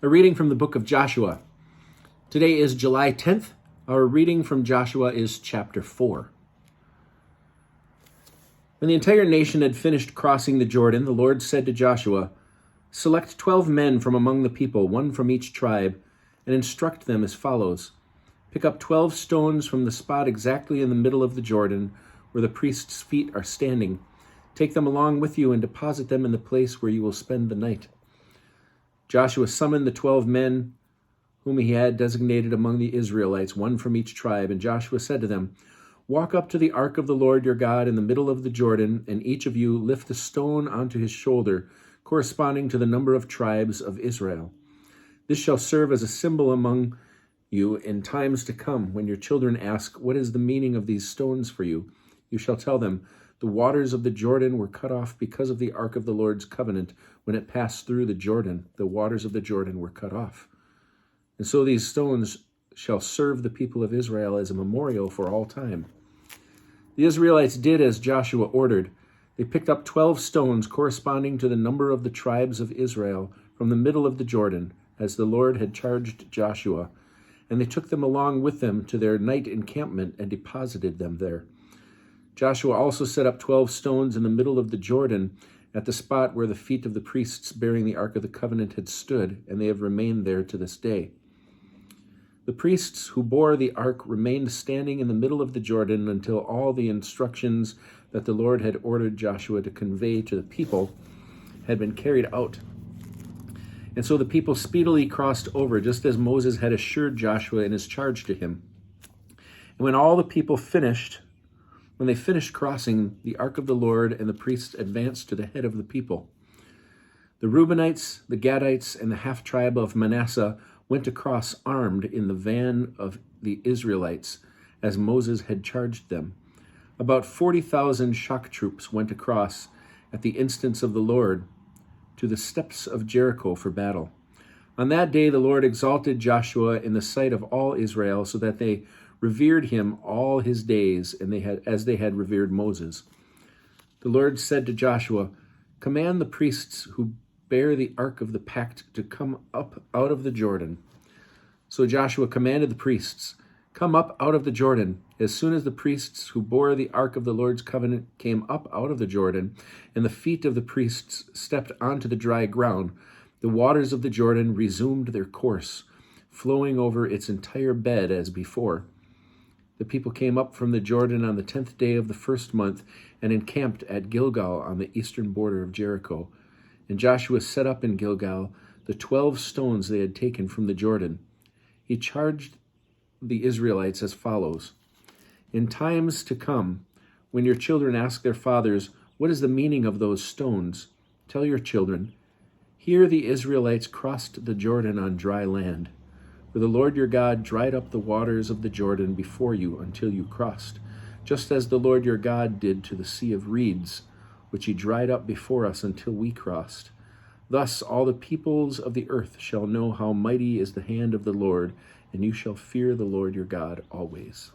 A reading from the book of Joshua. Today is July 10th. Our reading from Joshua is chapter 4. When the entire nation had finished crossing the Jordan, the Lord said to Joshua, "Select 12 men from among the people, one from each tribe, and instruct them as follows. Pick up 12 stones from the spot exactly in the middle of the Jordan, where the priest's feet are standing. Take them along with you and deposit them in the place where you will spend the night." Joshua summoned the 12 men whom he had designated among the Israelites, one from each tribe, and Joshua said to them, "Walk up to the ark of the Lord your God in the middle of the Jordan, and each of you lift a stone onto his shoulder, corresponding to the number of tribes of Israel. This shall serve as a symbol among you in times to come. When your children ask, 'What is the meaning of these stones for you?' you shall tell them, 'The waters of the Jordan were cut off because of the ark of the Lord's covenant. When it passed through the Jordan, the waters of the Jordan were cut off.' And so these stones shall serve the people of Israel as a memorial for all time." The Israelites did as Joshua ordered. They picked up 12 stones corresponding to the number of the tribes of Israel from the middle of the Jordan, as the Lord had charged Joshua, and they took them along with them to their night encampment and deposited them there. Joshua also set up 12 stones in the middle of the Jordan at the spot where the feet of the priests bearing the Ark of the Covenant had stood, and they have remained there to this day. The priests who bore the ark remained standing in the middle of the Jordan until all the instructions that the Lord had ordered Joshua to convey to the people had been carried out. And so the people speedily crossed over, just as Moses had assured Joshua in his charge to him. And when all the people finished crossing, the ark of the Lord and the priests advanced to the head of the people. The Reubenites, the Gadites, and the half-tribe of Manasseh went across armed in the van of the Israelites, as Moses had charged them. About 40,000 shock troops went across at the instance of the Lord to the steps of Jericho for battle. On that day the Lord exalted Joshua in the sight of all Israel, so that they revered him all his days, and as they had revered Moses. The Lord said to Joshua, "Command the priests who bear the ark of the pact to come up out of the Jordan." So Joshua commanded the priests, "Come up out of the Jordan." As soon as the priests who bore the ark of the Lord's covenant came up out of the Jordan, and the feet of the priests stepped onto the dry ground, the waters of the Jordan resumed their course, flowing over its entire bed as before. The people came up from the Jordan on the 10th day of the first month and encamped at Gilgal on the eastern border of Jericho. And Joshua set up in Gilgal the 12 stones they had taken from the Jordan. He charged the Israelites as follows: "In times to come, when your children ask their fathers, 'What is the meaning of those stones?' tell your children, 'Here the Israelites crossed the Jordan on dry land. For the Lord your God dried up the waters of the Jordan before you until you crossed, just as the Lord your God did to the Sea of Reeds, which he dried up before us until we crossed. Thus all the peoples of the earth shall know how mighty is the hand of the Lord, and you shall fear the Lord your God always.'"